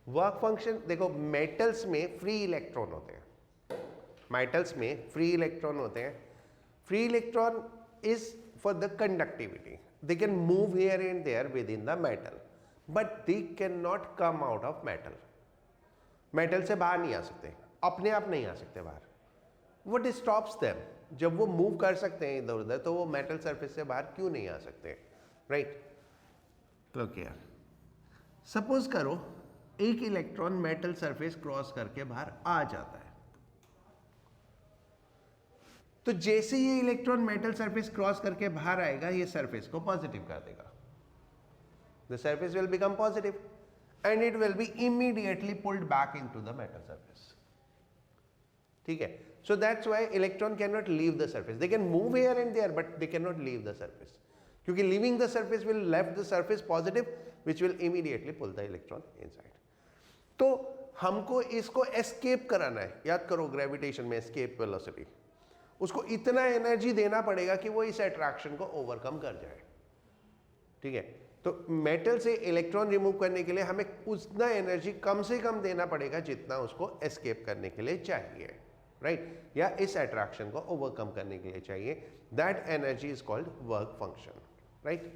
Work function देखो, metals में free electron होते हैं, मेटल्स में फ्री इलेक्ट्रॉन होते हैं. Free electron is for the conductivity. They can move here and there with in the metal, but they can not come out of metal. Metal से बाहर नहीं आ सकते, अपने आप नहीं आ सकते बाहर. What stops them? जब वो मूव कर सकते हैं इधर उधर, तो वो मेटल सरफेस से बाहर क्यों नहीं आ सकते? राइट. तो क्या, सपोज करो एक इलेक्ट्रॉन मेटल सरफेस क्रॉस करके बाहर आ जाता है. तो जैसे ये इलेक्ट्रॉन मेटल सरफेस क्रॉस करके बाहर आएगा, ये सरफेस को पॉजिटिव कर देगा. The surface will become positive and it will be immediately pulled back into the metal surface. ठीक है. So that's why electron can not leave the surface. They can move here and there, but they can not leave the surface, क्योंकि leaving the surface will left the surface positive, which will immediately pull the electron inside. तो हमको इसको escape कराना है. याद करो gravitation में escape velocity, उसको इतना एनर्जी देना पड़ेगा कि वो इस अट्रैक्शन को ओवरकम कर जाए. ठीक है. तो मेटल से इलेक्ट्रॉन रिमूव करने के लिए हमें उतना एनर्जी कम से कम देना पड़ेगा जितना उसको एस्केप करने के लिए चाहिए. राइट. या इस अट्रैक्शन को ओवरकम करने के लिए चाहिए. That energy is called work function. Right.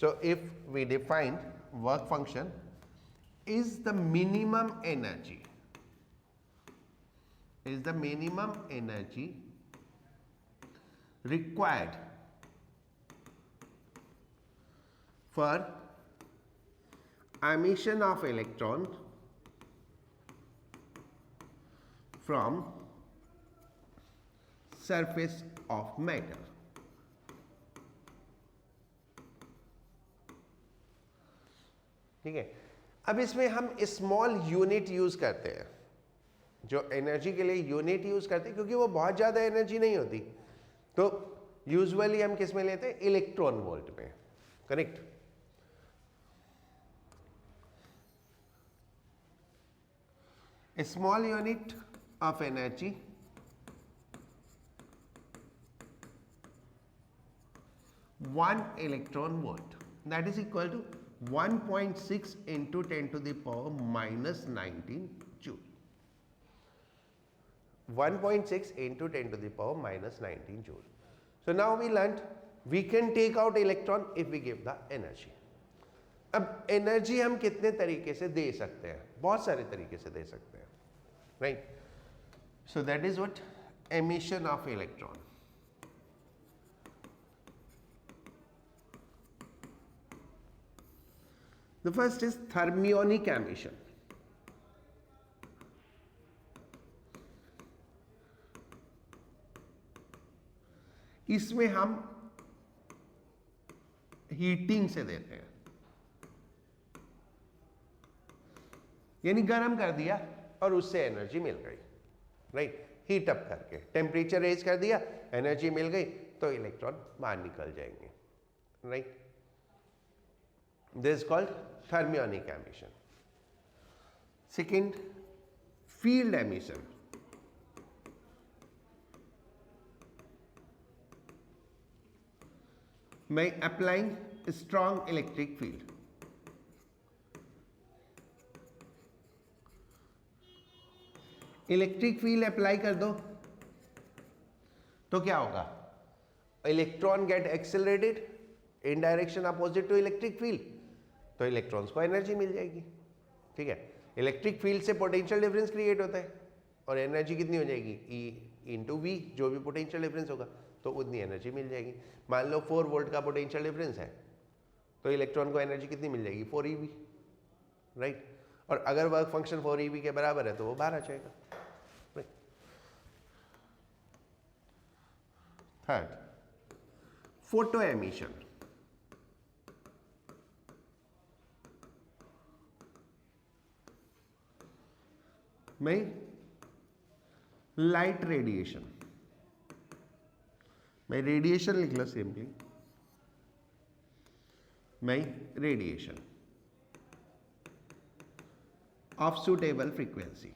So if we define work function is the minimum energy required for emission of electron from surface of metal. ठीक है. अब इसमें हम स्मॉल यूनिट यूज करते हैं, जो एनर्जी के लिए यूनिट यूज करते हैं, क्योंकि वो बहुत ज्यादा एनर्जी नहीं होती. तो यूजुअली हम किस में लेते हैं? इलेक्ट्रॉन वोल्ट में. Correct. Small unit of energy one electron volt, that is equal to 1.6 into 10 to the power minus 19 joule. 1.6 into 10 to the power minus 19 joule. So now we learned we can take out electron if we give the energy. अब energy हम कितने तरीके से दे सकते हैं? बहुत सारे तरीके से दे सकते हैं. Right. So that is what emission of electron. The first is thermionic emission. इसमें हम हीटिंग से देते हैं, यानी गर्म कर दिया और उससे एनर्जी मिल गई. राइट. हीट अप करके टेम्परेचर रेज कर दिया, एनर्जी मिल गई, तो इलेक्ट्रॉन बाहर निकल जाएंगे. Right. This is called thermionic emission. Second, field emission. By applying a strong electric field. Electric field apply कर दो तो क्या होगा? Electron get accelerated in direction opposite to electric field, तो इलेक्ट्रॉन्स को एनर्जी मिल जाएगी. ठीक है. इलेक्ट्रिक फील्ड से पोटेंशियल डिफरेंस क्रिएट होता है और एनर्जी कितनी हो जाएगी? E इंटू वी, जो भी पोटेंशियल डिफरेंस होगा, तो उतनी एनर्जी मिल जाएगी. मान लो 4 वोल्ट का पोटेंशियल डिफरेंस है, तो इलेक्ट्रॉन को एनर्जी कितनी मिल जाएगी? 4 eV. राइट. और अगर वर्क फंक्शन 4 eV के बराबर है तो वो बाहर आ जाएगा. Third, photo emission. में लाइट रेडिएशन, में रेडिएशन लिख लो सिंपली, में रेडिएशन ऑफ सुटेबल फ्रीक्वेंसी.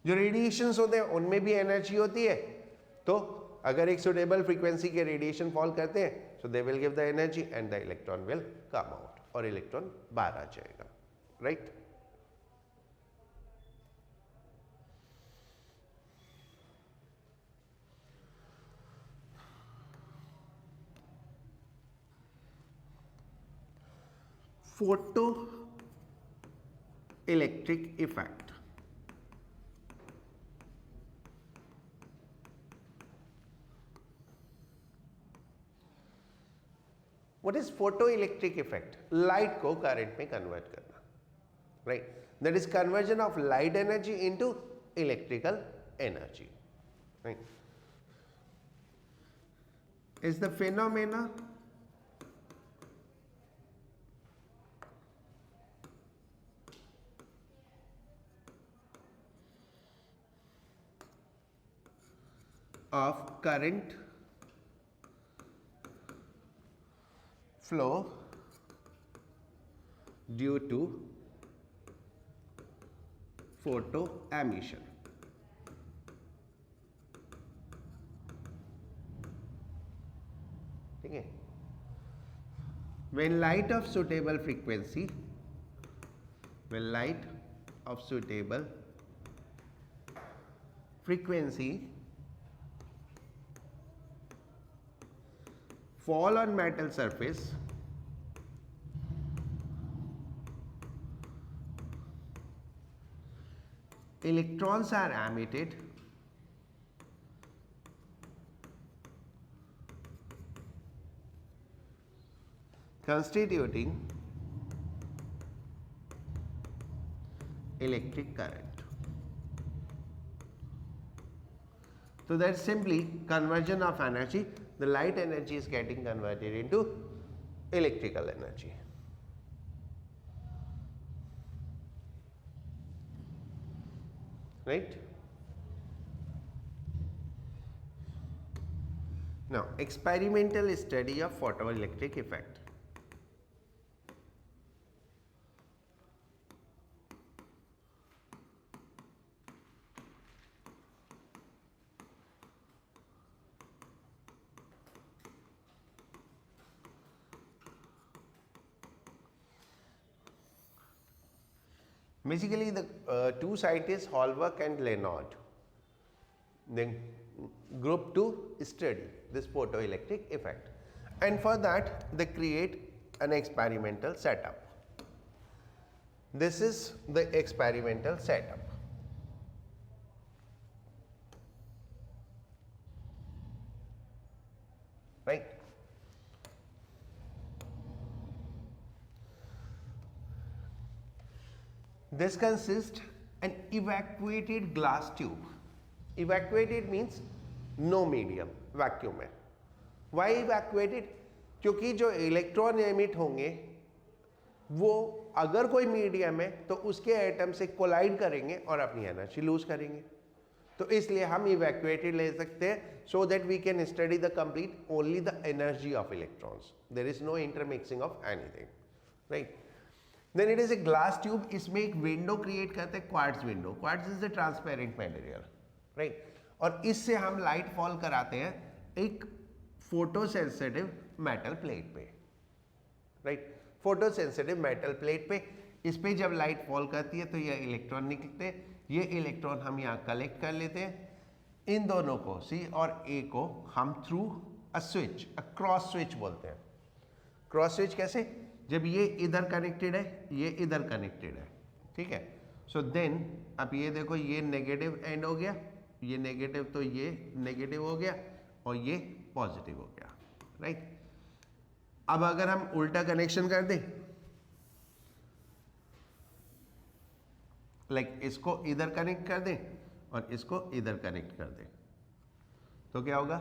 जो रेडिएशंस होते हैं उनमें भी एनर्जी होती है, तो अगर एक सुटेबल फ्रीक्वेंसी के रेडिएशन फॉल करते हैं, so they will give the energy and the electron will come out और इलेक्ट्रॉन बाहर आ जाएगा, right. Photoelectric effect. What is photoelectric effect? Light को current में convert करना, right? That is conversion of light energy into electrical energy, right? Is the phenomena of current flow due to photo emission. ठीक है, when light of suitable frequency, when light of suitable frequency fall on metal surface, electrons are emitted constituting electric current. So that's simply conversion of energy. The light energy is getting converted into electrical energy. Right? Now, experimental study of photoelectric effect. Basically, the two scientists, Hallberg and Lenard, then group 2 study this photoelectric effect, and for that they create an experimental setup. This is the experimental setup. Right? This consists an evacuated glass tube. Evacuated means no medium, vacuum है. Why evacuated? क्योंकि जो electron emit होंगे वो अगर कोई medium है तो उसके एटम से कोलाइड करेंगे और अपनी एनर्जी लूज करेंगे, तो इसलिए हम इवैक्यूएटेड ले सकते हैं, so that we can study the complete only the energy of electrons. There is no intermixing of anything, right. Then it is a glass tube. इसमें एक विंडो क्रिएट करते हैं, quartz window. Quartz is the transparent material, right. और इससे हम light fall कराते हैं एक फोटो सेंसिटिव मेटल प्लेट पे, right. Photo sensitive metal plate पे इस पे जब लाइट फॉल करती है तो ये इलेक्ट्रॉन निकलते हैं. ये इलेक्ट्रॉन हम यहाँ कलेक्ट कर लेते हैं. इन दोनों को C और A को हम through a switch, a cross switch बोलते हैं. क्रॉस स्विच कैसे? जब ये इधर कनेक्टेड है, ये इधर कनेक्टेड है, ठीक है. सो देन अब ये देखो, ये नेगेटिव एंड हो गया, ये नेगेटिव, तो ये नेगेटिव हो गया और ये पॉजिटिव हो गया, राइट. अब अगर हम उल्टा कनेक्शन कर दें, लाइक इसको इधर कनेक्ट कर दें और इसको इधर कनेक्ट कर दें, तो क्या होगा?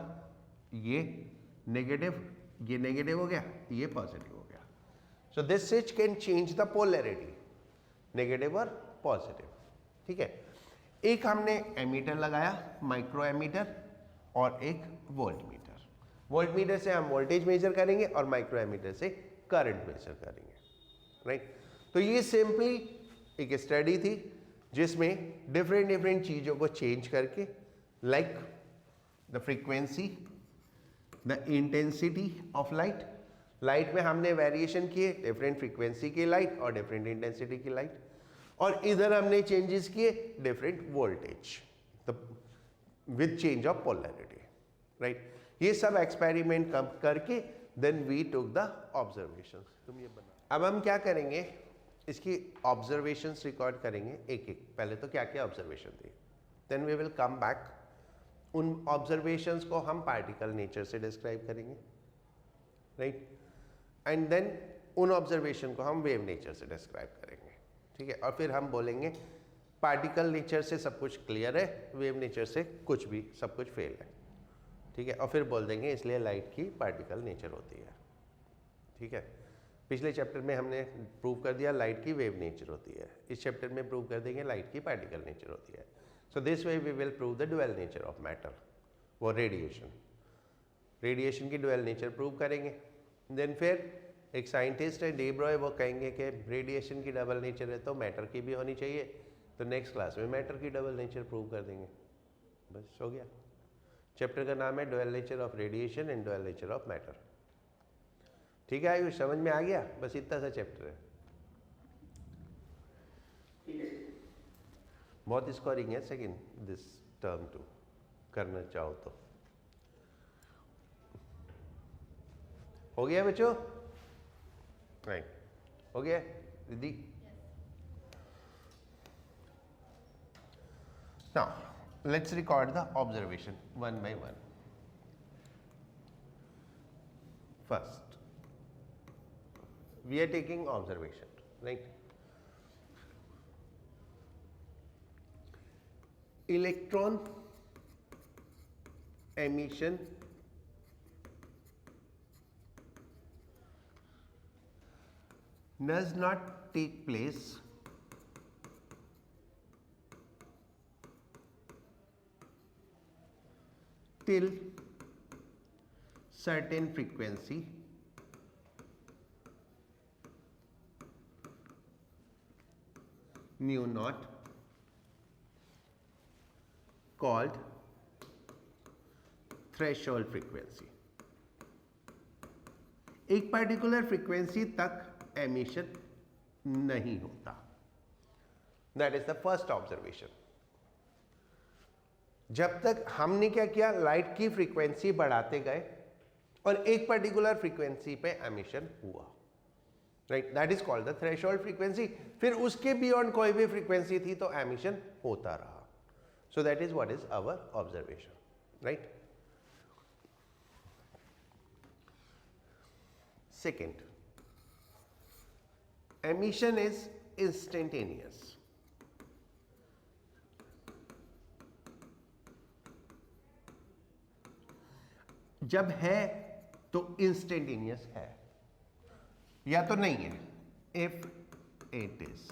ये नेगेटिव हो गया, ये पॉजिटिव हो गया. So this switch can change the polarity, negative और पॉजिटिव, ठीक है. एक हमने एमीटर लगाया, माइक्रो एमीटर, और एक वोल्ट मीटर. वोल्ट से हम वोल्टेज मेजर करेंगे और माइक्रो एमीटर से करंट मेजर करेंगे, राइट. तो ये सिंपली एक स्टडी थी जिसमें डिफरेंट चीज़ों को चेंज करके, like the frequency the intensity of light, light में हमने वेरिएशन किए, डिफरेंट फ्रीक्वेंसी की लाइट और डिफरेंट इंटेंसिटी की लाइट, और इधर हमने चेंजेस किए different voltage with change of polarity, right. ये सब एक्सपेरिमेंट करके then we took the observations. तुम ये बना, अब हम क्या करेंगे, इसकी ऑब्जर्वेशंस रिकॉर्ड करेंगे एक एक। पहले तो क्या क्या ऑब्जर्वेशन थी, then we will come back, उन ऑब्जर्वेशंस को हम पार्टिकल नेचर से डिस्क्राइब करेंगे, राइट, एंड देन उन ऑब्जर्वेशन को हम वेव नेचर से डिस्क्राइब करेंगे, ठीक है। और फिर हम बोलेंगे पार्टिकल नेचर से सब कुछ क्लियर है, वेव नेचर से कुछ भी, सब कुछ फेल है, ठीक है। और फिर बोल देंगे इसलिए लाइट की पार्टिकल नेचर होती है, ठीक है। पिछले चैप्टर में हमने प्रूव कर दिया लाइट की वेव नेचर होती है, इस चैप्टर में प्रूव कर देंगे लाइट की पार्टिकल नेचर होती है। So this way we will prove the dual nature of matter, वो रेडिएशन की ड्यूअल नेचर प्रूव करेंगे। देन फिर एक साइंटिस्ट है डी ब्रॉय, वो कहेंगे कि रेडिएशन की डबल नेचर है तो मैटर की भी होनी चाहिए, तो नेक्स्ट क्लास में मैटर की डबल नेचर प्रूव कर देंगे, बस हो गया। चैप्टर का नाम है dual nature of radiation and dual nature of matter, ठीक है आयुष, समझ में आ गया? बस इतना सा चैप्टर है, बहुत स्कोरिंग है सेकेंड दिस टर्म टू, करना चाहो तो। हो गया बच्चों? राइट, हो गया दीदी? Now let's record the observation one by one. First we are taking observation, right? Electron emission does not take place till certain frequency nu naught called threshold frequency। एक पर्टिकुलर फ्रीक्वेंसी तक emission नहीं होता, that is the first observation. जब तक हमने क्या किया, light की फ्रीक्वेंसी बढ़ाते गए और एक पर्टिकुलर फ्रीक्वेंसी पे एमिशन हुआ, right, that is called the threshold frequency. फिर उसके बियॉन्ड कोई भी फ्रीक्वेंसी थी तो एमिशन होता रहा, so that is what is our observation, right. Second, emission is instantaneous. जब है तो इंस्टेंटेनियस है या तो नहीं है, इफ इट इज,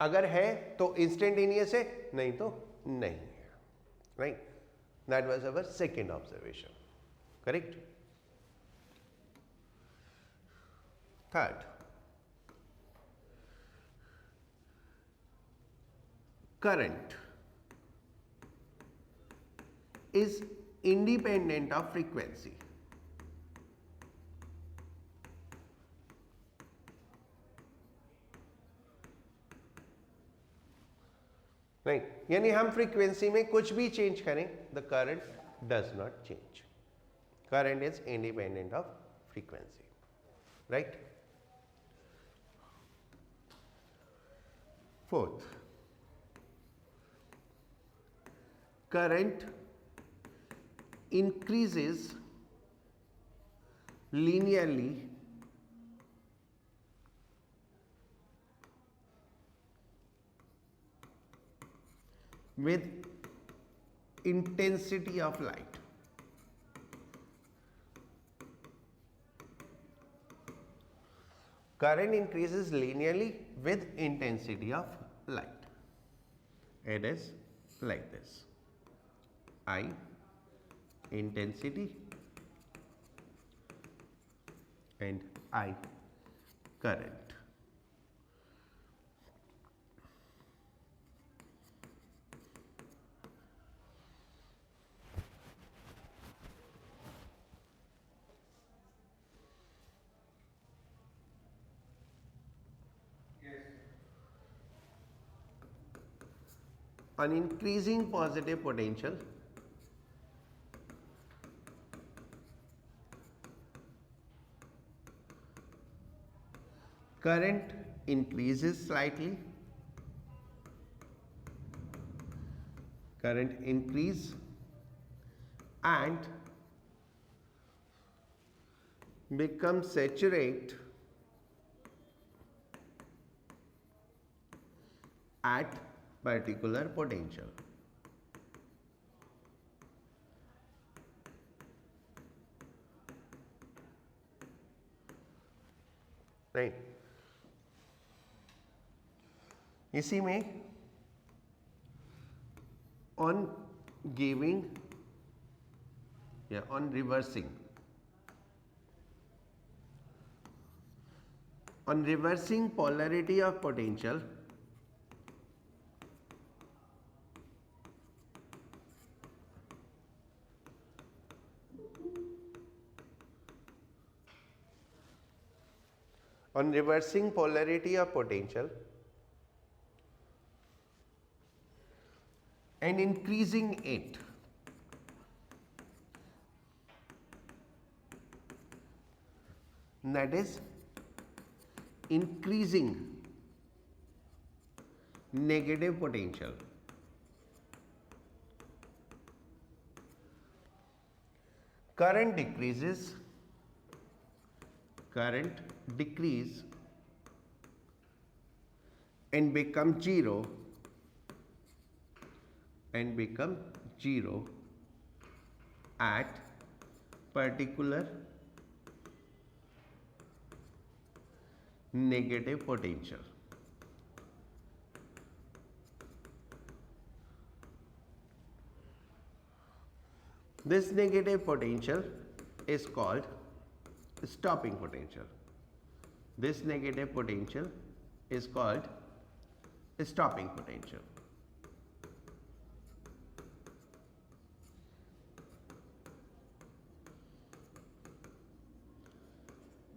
अगर है तो इंस्टेंटेनियस है, नहीं तो नहीं है, right. That was our second observation, correct. Third, current is independent of frequency। नहीं, यानी हम फ्रीक्वेंसी में कुछ भी चेंज करें, the current does not change, current is independent of frequency, right. Fourth, current increases linearly with intensity of light। Current increases linearly with intensity of light. It is like this: I intensity and I current। on increasing positive potential, current increases slightly, current increase, and become saturate at particular potential. Right. इसी में on giving या on reversing polarity of potential, on reversing polarity of potential and increasing it, that is increasing negative potential. Current decrease and become zero at particular negative potential. This negative potential is called stopping potential. This negative potential is called stopping potential.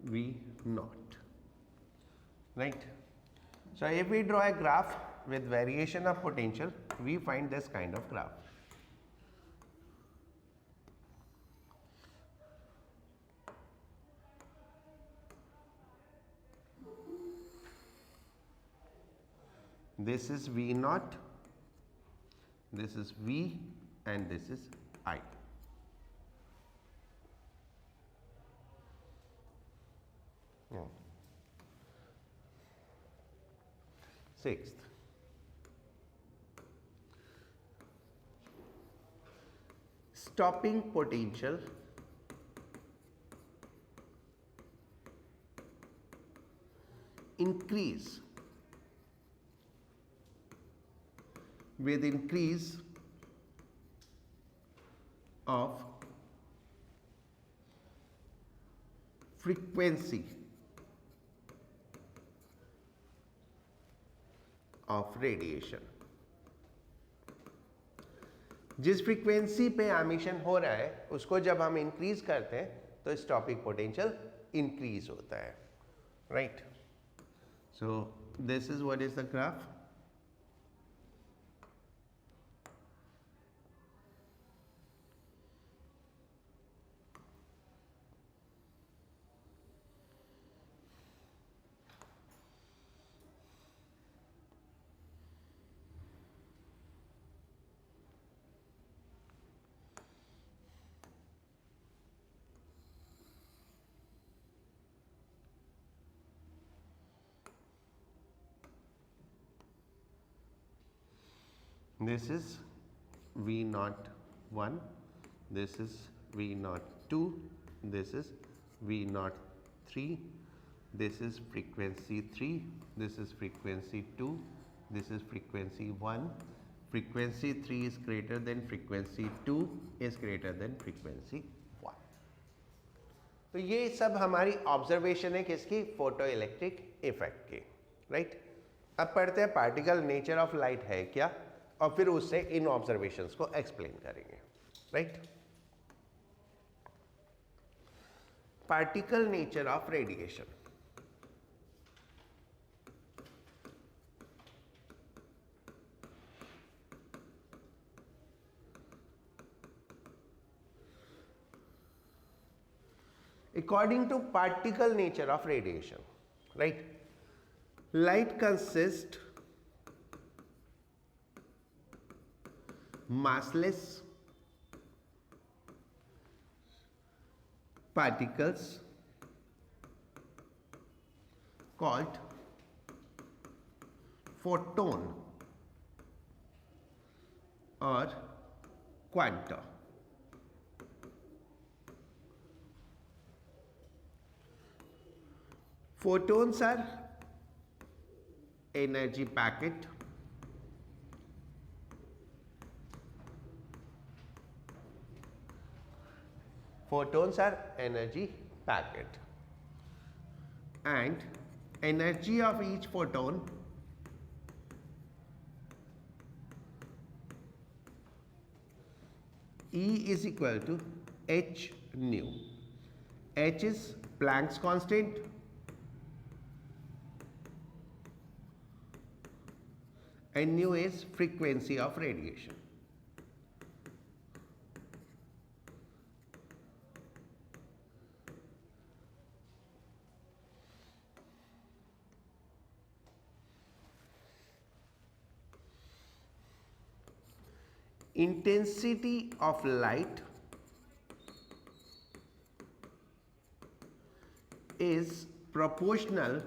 V naught. Right? So if we draw a graph with variation of potential, we find this kind of graph. This is V naught, this is V, and this is I. Sixth, stopping potential increase with increase of frequency of radiation. जिस frequency पे emission हो रहा है उसको जब हम increase करते हैं तो स्टॉपिंग पोटेंशियल इंक्रीज होता है. Right? So this is what is the graph. This is V naught 1, this is V naught 2, this is V naught 3, this is frequency 3, this is frequency 2, this is frequency 1, frequency 3 is greater than frequency 2 is greater than frequency 1. तो ये सब हमारी observation है किसकी? Photo electric effect की. Right? अब पढ़ते हैं पार्टिकल नेचर ऑफ लाइट है क्या, और फिर उससे इन ऑब्जर्वेशंस को एक्सप्लेन करेंगे. Right? Particle nature of radiation. According to particle nature of radiation, right? Light consists massless particles called photon or quanta. Photons are energy packet and energy of each photon E is equal to h nu. H is Planck's constant and nu is frequency of radiation. Intensity of light is proportional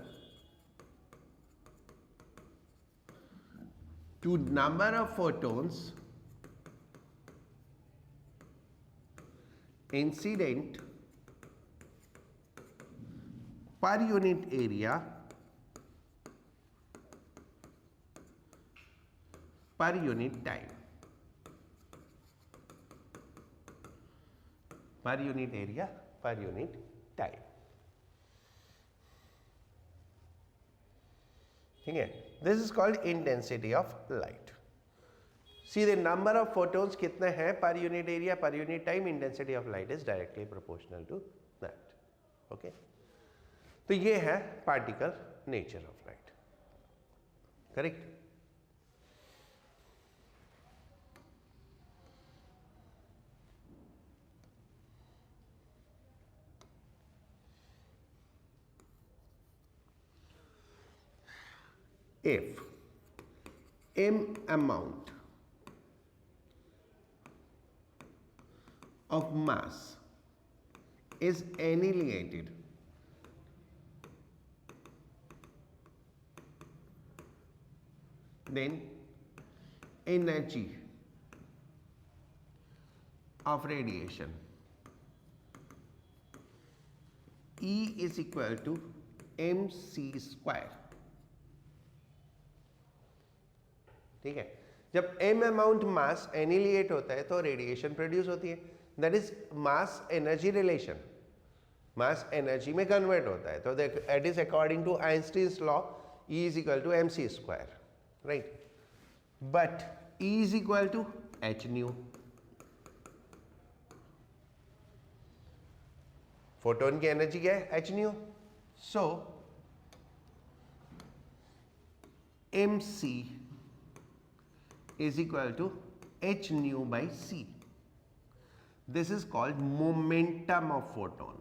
to number of photons incident per unit area per unit time. Per unit area per unit time. ठीक है, this is called intensity of light. See the number of photons कितने हैं per unit area per unit time, intensity of light is directly proportional to that. Okay, तो ये है particle nature of light. Correct? If m amount of mass is annihilated then energy of radiation E is equal to mc square. ठीक है, जब m amount मास एनिलिएट होता है तो radiation produce होती है, that is mass energy relation. Mass energy में convert होता है तो that is according to Einstein's law E is equal to mc square, right. But E is equal to h nu. Photon की energy क्या है? h nu. So mc is equal to h nu by c. This is called momentum of photon.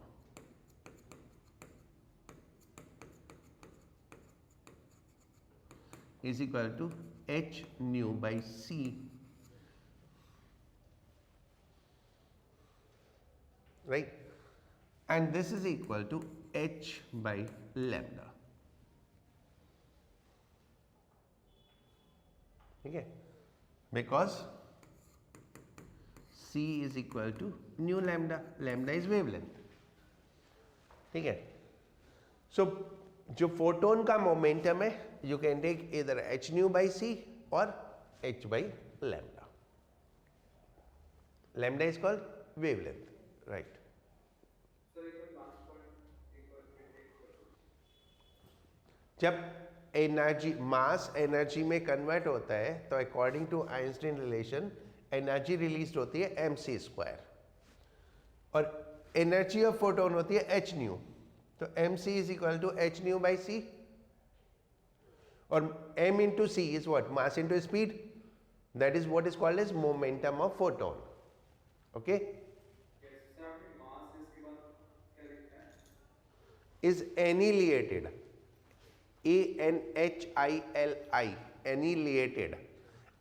Is equal to h nu by c. Right? And this is equal to h by lambda. Okay? Because c is equal to nu lambda. Lambda is wavelength. ठीक है, सो जो photon का momentum है you can take इधर h nu by c और h by lambda. Lambda is called wavelength, right. जब energy mass energy में convert होता है तो according to Einstein relation energy release होती है mc स्क्वायर और एनर्जी ऑफ फोटोन होती है h न्यू. तो mc is equal to h nu by c और m into c is what? Mass into speed. That is what is called as momentum of photon. Okay, is annihilated, ANHILI, annihilated.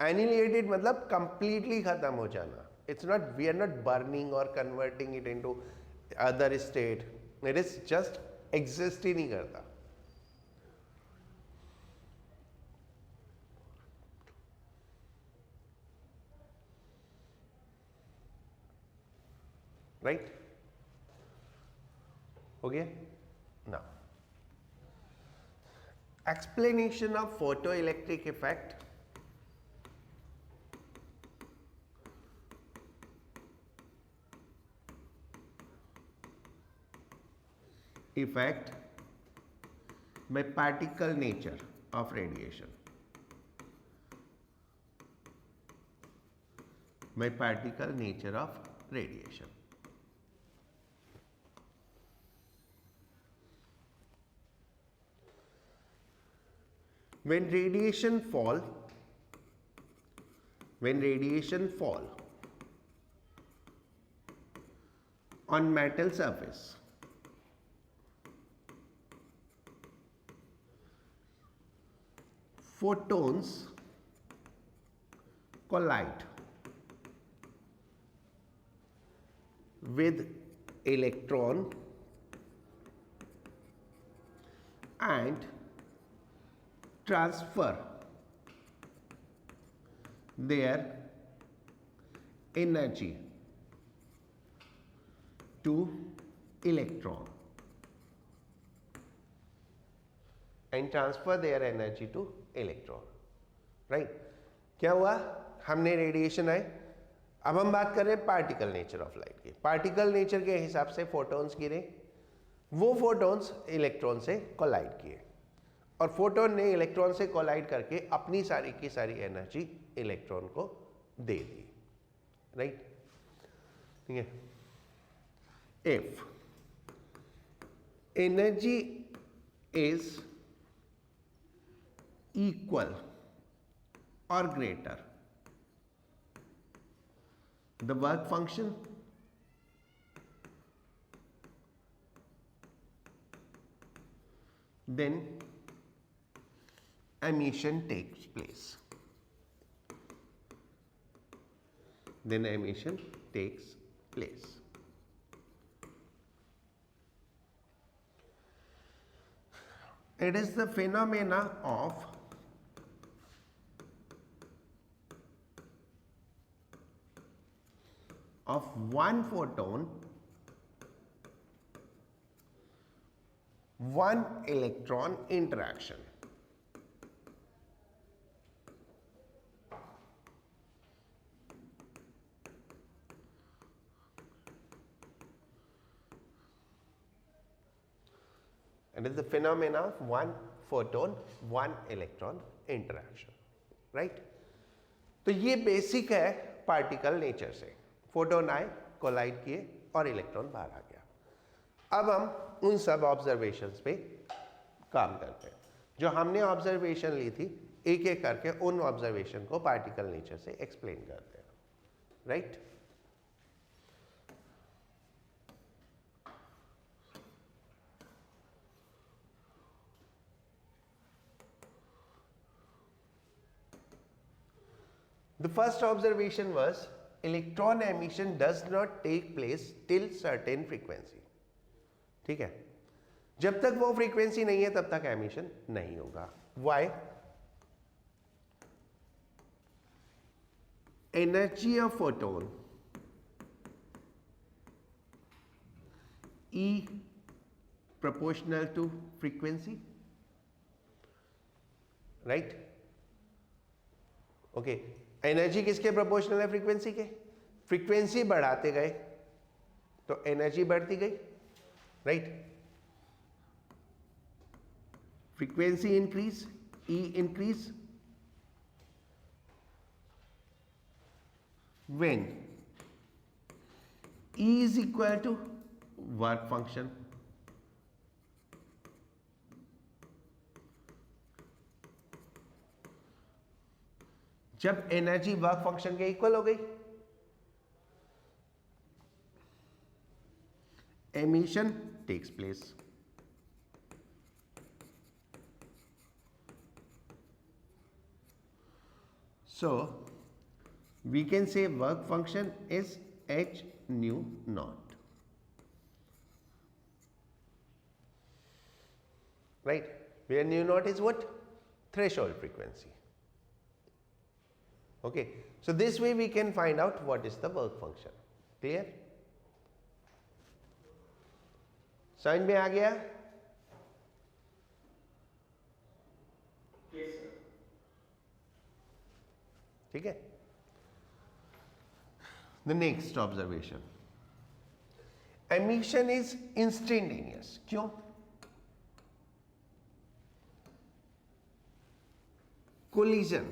Annihilated मतलब completely खत्म हो जाना. It's not, we are not burning or converting it into other state. It is just exist ही नहीं करता. Right? Okay? Now, explanation of photoelectric effect. Effect by particle nature of radiation. By particle nature of radiation. When radiation fall on metal surface, photons collide with electron and transfer their energy to electron and transfer their energy to electron. Right? क्या हुआ? हमने radiation आए. अब हम बात कर रहे हैं पार्टिकल नेचर ऑफ लाइट की. पार्टिकल नेचर के हिसाब से फोटॉन्स गिरे, वो फोटॉन्स इलेक्ट्रॉन से कोलाइड किए और फोटोन ने इलेक्ट्रॉन से कोलाइड करके अपनी सारी की सारी एनर्जी इलेक्ट्रॉन को दे दी. राइट? ठीक है. If energy is equal or greater the work function then emission takes place. Then emission takes place. It is the phenomena of one photon, one electron interaction. It is the phenomena of one photon, one electron interaction. Right? तो ये basic है particle nature से. Photon आए, collide किए और electron बाहर आ गया. अब हम उन सब ऑब्जर्वेशंस पे काम करते हैं. जो हमने ऑब्जर्वेशन ली थी, एक एक करके उन ऑब्जर्वेशन को पार्टिकल नेचर से एक्सप्लेन करते हैं. Right? The first observation was electron emission does not take place till certain frequency. ठीक है? जब तक वो फ्रीक्वेंसी नहीं है तब तक एमिशन नहीं होगा. Why? Energy of photon E proportional to frequency. Right? Okay. Energy किसके प्रोपोर्शनल है? फ्रीक्वेंसी के. फ्रीक्वेंसी बढ़ाते गए तो एनर्जी बढ़ती गई. Right? Frequency increase, E increase. When E is equal to work function, जब एनर्जी वर्क फंक्शन के इक्वल हो गई, emission takes place. So we can say work function is h nu naught, right, where nu naught is what? Threshold frequency. Okay, so this way we can find out what is the work function. Clear? समझ में आ गया? Yes, sir. ठीक है. The next observation, emission is instantaneous. क्यों? Collision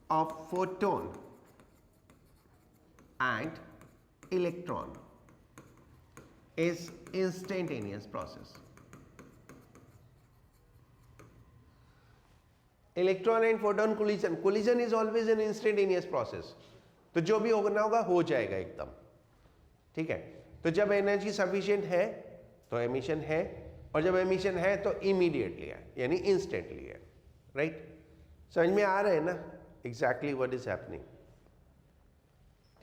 of photon and electron is instantaneous process. Electron and photon collision is always an instantaneous process. तो जो भी होना होगा हो जाएगा एकदम. ठीक है, तो जब एनर्जी सफिशिएंट है तो एमिशन है, और जब एमिशन है तो इमीडिएटली है, यानी इंस्टेंटली है. राइट? समझ में आ रहा है ना एग्जैक्टली व्हाट इज हैपनिंग?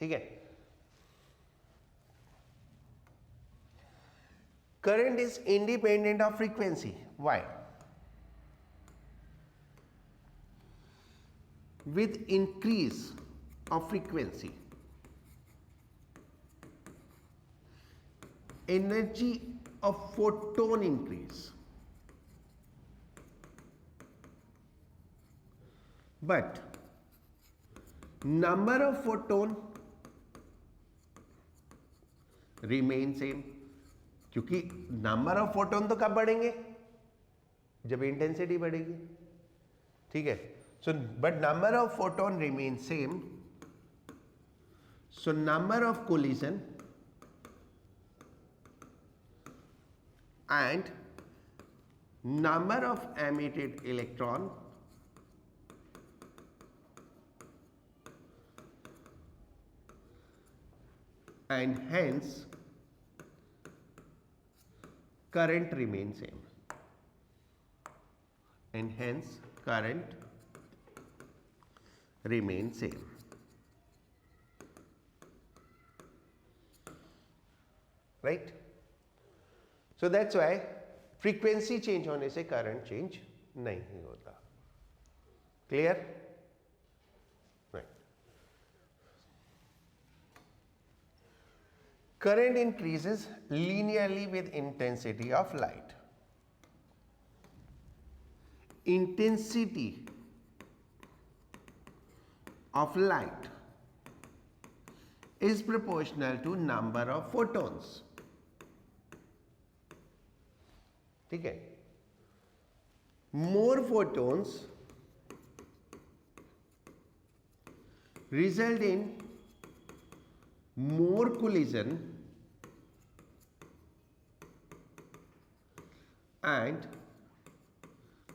ठीक है. Current is independent of frequency. Why? With increase of frequency, energy of photon increase, but number of photon remain same. क्योंकि नंबर ऑफ फोटोन तो कब बढ़ेंगे? जब इंटेंसिटी बढ़ेगी. ठीक है. So, but number of photon remains same. So, number of collision and number of emitted electron and hence current remains same. And hence current remain same. Right? So that's why frequency change होने से current change नहीं होता. Clear? Right. Current increases linearly with intensity of light. Intensity of light is proportional to number of photons. ठीक है. More photons result in more collision and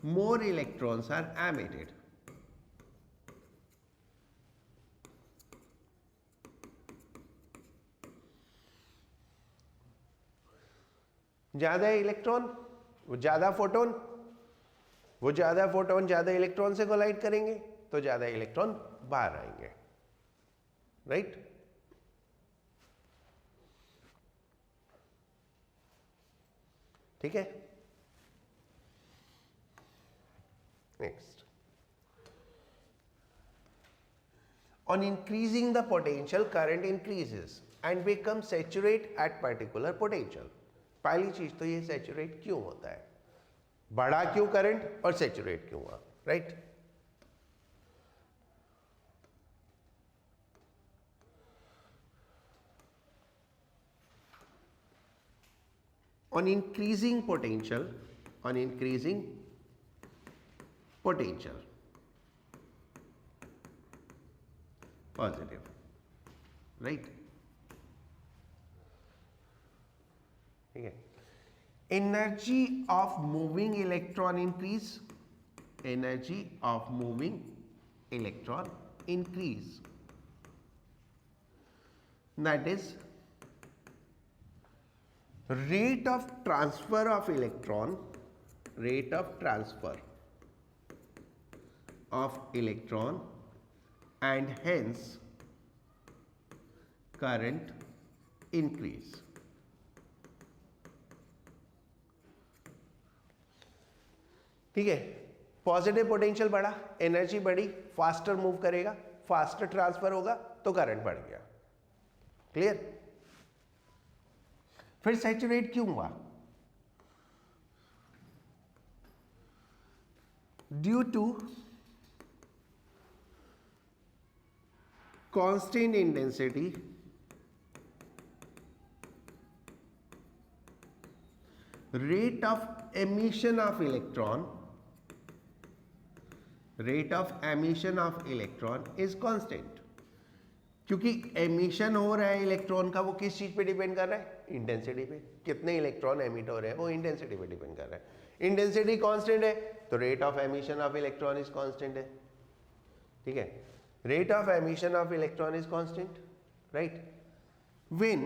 more electrons are emitted. ज्यादा electron वो ज्यादा photon, वो ज्यादा photon ज्यादा electron से collide करेंगे तो ज्यादा इलेक्ट्रॉन बाहर आएंगे. राइट? ठीक है. Next, on increasing the potential current increases and becomes saturate at particular potential. पहली चीज तो ये सैचुरेट क्यों होता है, बढ़ा क्यों करंट और सैचुरेट क्यों हुआ. Right? on increasing potential positive. Right? ठीक है. Energy of moving electron increase, energy of moving electron increase, that is rate of transfer of electron, rate of transfer of electron and hence current increase. ठीक है, positive potential बढ़ा, energy बढ़ी, faster move करेगा, faster transfer होगा तो current बढ़ गया. Clear? फिर सैचुरेट क्यों हुआ? Due to constant in density rate of emission of electron is constant. क्योंकि एमिशन हो रहा है इलेक्ट्रॉन का, वो किस चीज पे डिपेंड कर रहा है? इंटेंसिटी पे. कितने इलेक्ट्रॉन एमिट हो रहे हैं वो इंटेंसिटी पे डिपेंड कर रहा है. इंटेंसिटी कांस्टेंट है तो rate of emission of electron is constant है. ठीक है, rate of emission of electron is constant, right? When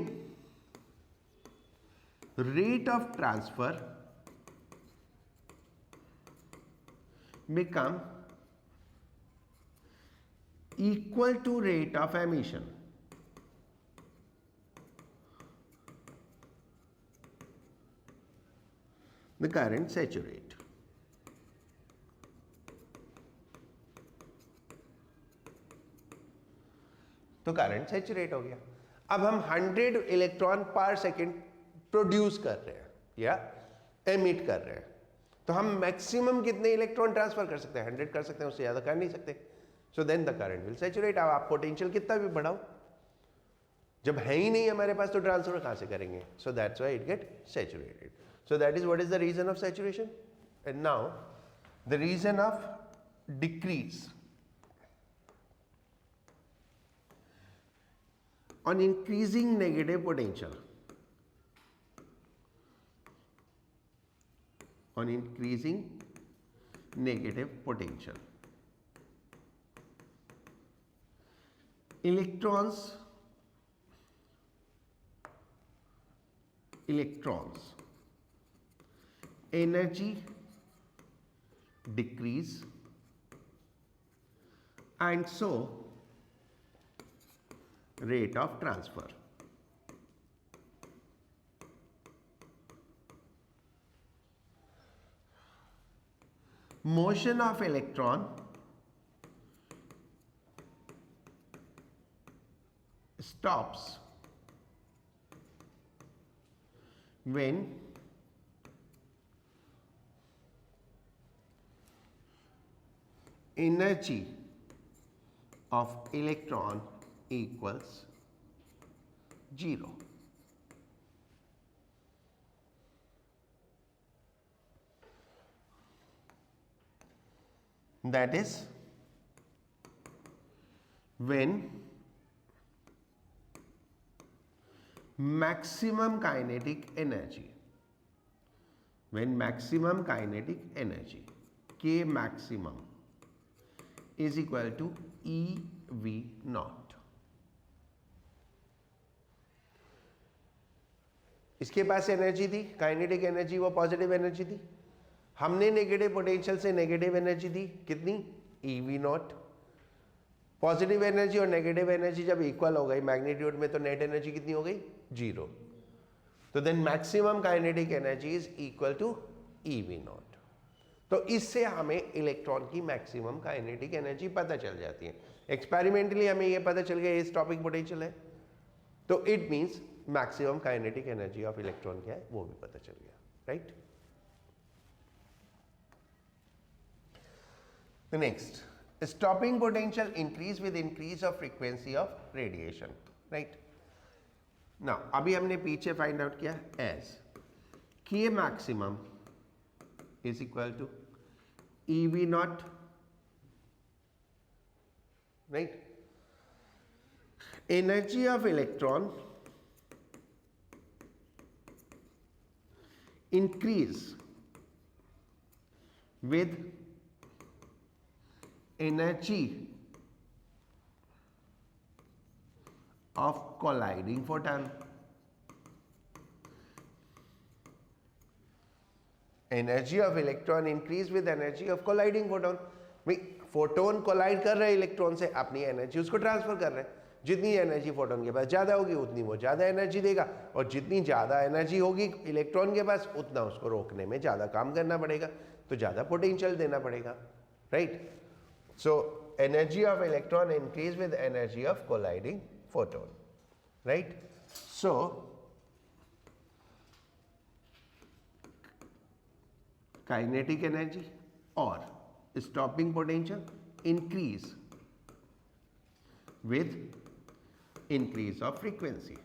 rate of transfer become equal to rate of emission, the current saturate. तो current saturate हो गया. अब हम 100 इलेक्ट्रॉन पर second produce कर रहे हैं या एमिट कर रहे हैं, तो हम मैक्सिमम कितने इलेक्ट्रॉन ट्रांसफर कर सकते हैं? 100 कर सकते हैं, उससे ज्यादा कर नहीं सकते. So then the current will saturate. अब आप पोटेंशियल कितना भी बढ़ाओ, जब है ही नहीं हमारे पास तो ट्रांसफर कहां से करेंगे? So that's why it get saturated. So that is what is the reason of saturation. And now the reason of decrease on increasing negative potential. On increasing negative potential, electrons energy decrease, and so rate of transfer. Motion of electron stops when energy of electron equals 0. That is when maximum kinetic energy, K maximum is equal to EV naught. इसके पास energy थी, kinetic energy, वो positive energy थी. हमने negative potential से negative energy दी, कितनी? EV not. Positive energy और negative energy जब equal हो गई मैग्नीट्यूड में, तो नेट एनर्जी कितनी हो गई? 0. तो then maximum kinetic energy is equal to EV naught. तो इससे हमें इलेक्ट्रॉन की मैक्सिमम काइनेटिक एनर्जी पता चल जाती है. एक्सपेरिमेंटली हमें यह पता चल गया इस टॉपिक पोटेंशियल है, तो it means maximum kinetic energy of electron क्या है वो भी पता चल गया, right? Next, stopping potential increase with increase of frequency of radiation, right? Now अभी हमने पीछे फाइंड आउट किया as K maximum is equal to EV naught, right? Energy of electron increase with energy of colliding photon. Energy of electron increase with energy of colliding photon. Photon collide कर रहे हैं electron से, अपनी energy उसको transfer कर रहे हैं। जितनी एनर्जी फोटोन के पास ज़्यादा होगी उतनी वो ज़्यादा एनर्जी देगा, और जितनी ज़्यादा एनर्जी होगी इलेक्ट्रॉन के पास उतना उसको रोकने में ज़्यादा काम करना पड़ेगा, तो ज़्यादा पोटेंशियल देना पड़ेगा, right. So energy of electron increase with energy of colliding photon, right. So kinetic energy और stopping potential increase with increase of frequency.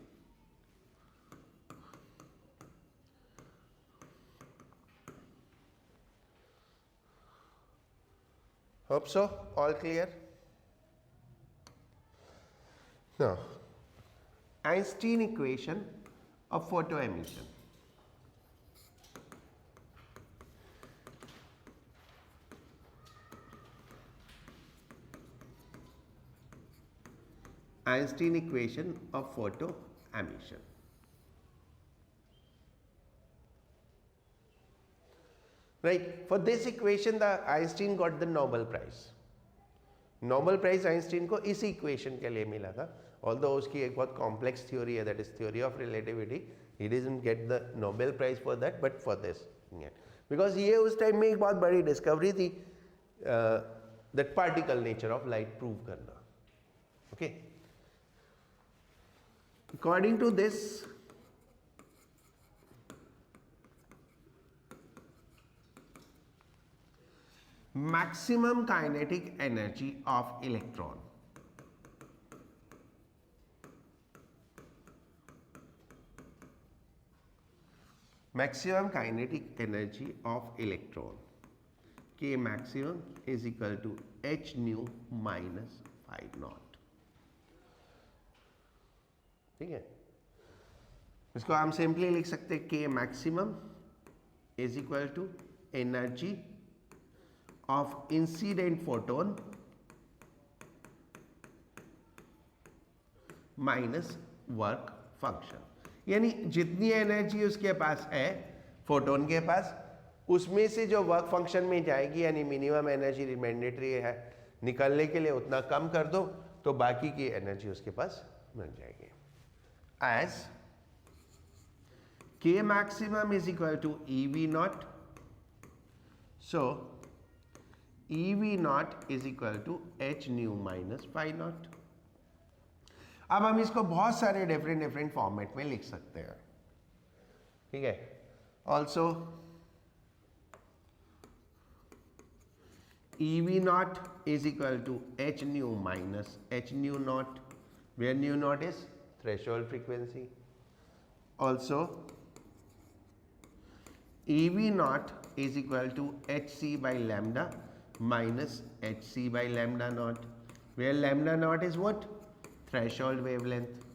Hope so, all clear? Now, Einstein equation of photoemission. Einstein equation of photoemission. Right, for this equation the Einstein got the Nobel Prize. Nobel Prize Einstein को इसी equation के लिए मिला था, although उसकी एक बहुत complex theory है, that is theory of relativity. He didn't get the Nobel Prize for that, but for this, yeah. Because ये उस टाइम में एक बहुत बड़ी discovery थी, that particle nature of light prove करना, okay. According to this, maximum kinetic energy of electron K maximum is equal to h nu minus phi naught. ठीक है, इसको हम सिंपली लिख सकते हैं K maximum is equal to energy of incident photon minus work function, यानी जितनी energy उसके पास है फोटोन के पास, उसमें से जो वर्क फंक्शन में जाएगी, यानी मिनिमम एनर्जी मैंडेटरी है निकलने के लिए, उतना कम कर दो तो बाकी की एनर्जी उसके पास मिल जाएगी। As K maximum is equal to EV naught, so EV naught is equal to h nu minus phi naught. अब हम इसको बहुत सारे डिफरेंट फॉर्मेट में लिख सकते हैं, ठीक है। Also EV naught is equal to h nu minus h nu naught, where nu naught is threshold frequency. Also EV naught is equal to hc by lambda minus hc by lambda naught, where lambda naught is what? Threshold wavelength.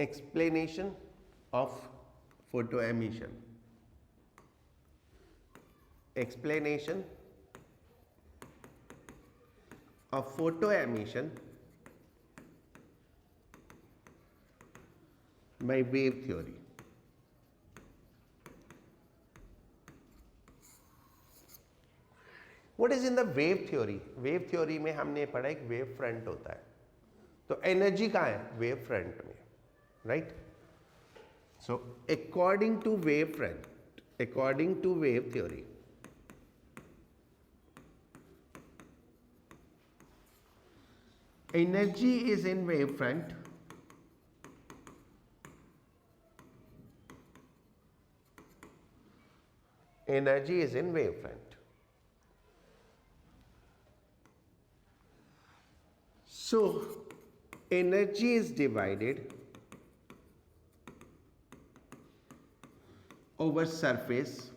Explanation of photoemission. Explanation of photoemission by wave theory. What is in the wave theory? Wave theory में हमने पढ़ा एक wave front होता है, तो energy कहाँ है? wave front में, right? So according to wave front, according to wave theory, energy is in wavefront energy is in wavefront. So energy is divided over surface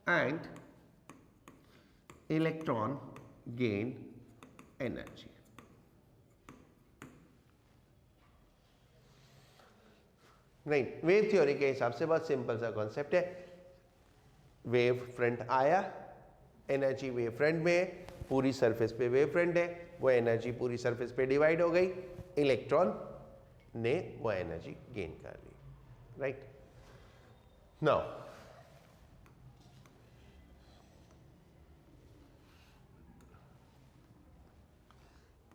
and electron gain energy. नहीं, wave theory के हिसाब से बहुत simple सा concept है। Wave front आया, energy wave front में है, पूरी सरफेस पे वेव फ्रंट है, वो एनर्जी पूरी सरफेस पे डिवाइड हो गई, इलेक्ट्रॉन ने वो एनर्जी गेन कर ली, right. Now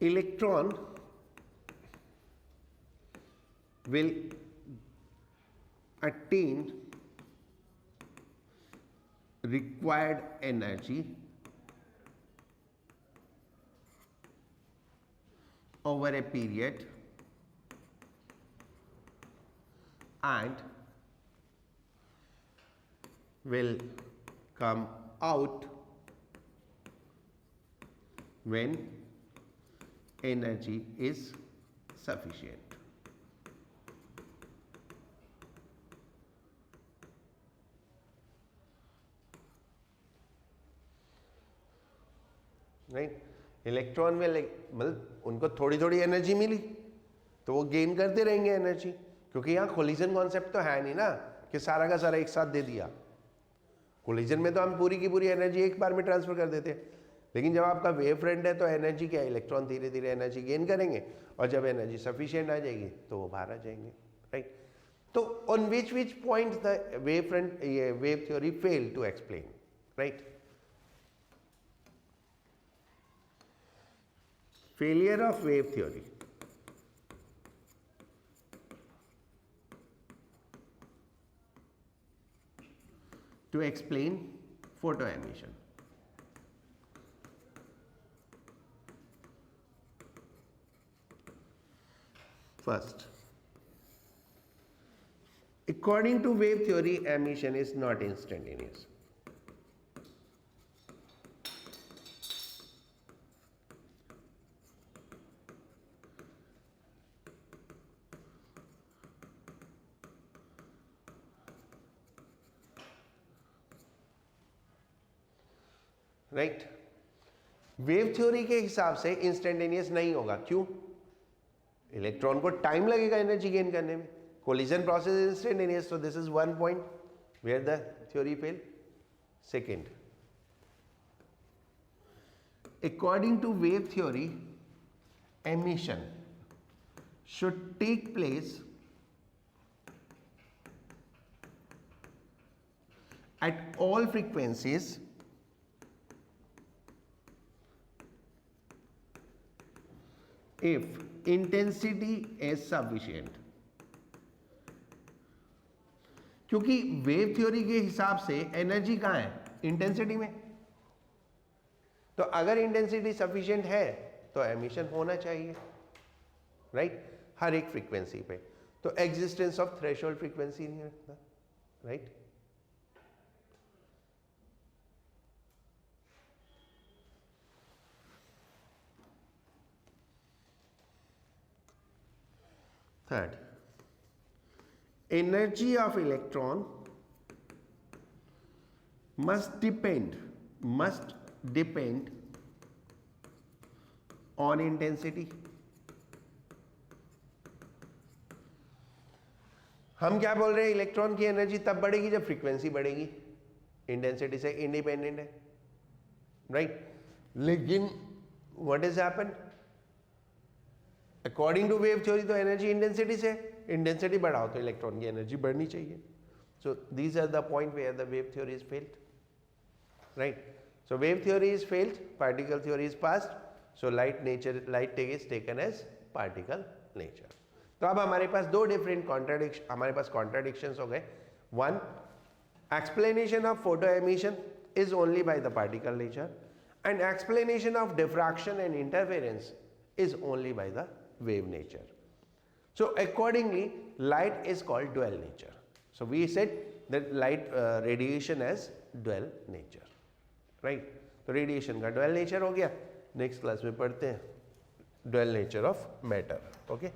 electron will attain required energy over a period and will come out when energy is sufficient. Right, electron में मतलब उनको थोड़ी थोड़ी एनर्जी मिली तो वो गेन करते रहेंगे एनर्जी, क्योंकि यहाँ कोलिजन कॉन्सेप्ट तो है नहीं ना कि सारा का सारा एक साथ दे दिया। कोलिजन में तो हम पूरी की पूरी एनर्जी एक बार में ट्रांसफर कर देते हैं, लेकिन जब आपका वेव फ्रंट है तो एनर्जी क्या है, इलेक्ट्रॉन धीरे धीरे एनर्जी गेन करेंगे और जब एनर्जी सफिशिएंट आ जाएगी तो वो बाहर आ जाएंगे, राइट। तो on which point the wave front ये wave theory fail to explain, right. Failure of wave theory. To explain photoemission. First, according to wave theory, emission is not instantaneous. Right, wave theory के हिसाब से instantaneous नहीं होगा। क्यों? Electron को time लगेगा energy gain करने में। Collision process is instantaneous, so this is one point where the theory fail. Second, according to wave theory, emission should take place at all frequencies if intensity is sufficient. क्योंकि wave theory के हिसाब से energy कहाँ है? Intensity में। तो अगर intensity sufficient है तो एमिशन होना चाहिए, राइट, हर एक फ्रीक्वेंसी पे। तो एग्जिस्टेंस ऑफ थ्रेशोल्ड फ्रीक्वेंसी नहीं रखता, right. Third, energy of electron must depend on intensity. हम क्या बोल रहे हैं, इलेक्ट्रॉन की एनर्जी तब बढ़ेगी जब फ्रीक्वेंसी बढ़ेगी, इंटेंसिटी से इंडिपेंडेंट है, राइट। लेकिन what is happen, according to wave theory तो एनर्जी इंटेंसिटी से, इंटेंसिटी बढ़ाओ तो इलेक्ट्रॉन की एनर्जी बढ़नी चाहिए। So these are the point where the wave theory is failed, right. So wave theory is failed, particle theory is passed, so light is taken as particle nature. तो अब हमारे पास दो डिफरेंट कॉन्ट्राडिक्शंस हो गए। One, explanation of photo emission is only by the particle nature and explanation of diffraction and interference is only by the wave nature. So accordingly, light is called dual nature. So we said that light radiation has dual nature, right? तो radiation का dual nature हो गया। Next class में पढ़ते हैं dual nature of matter. Okay?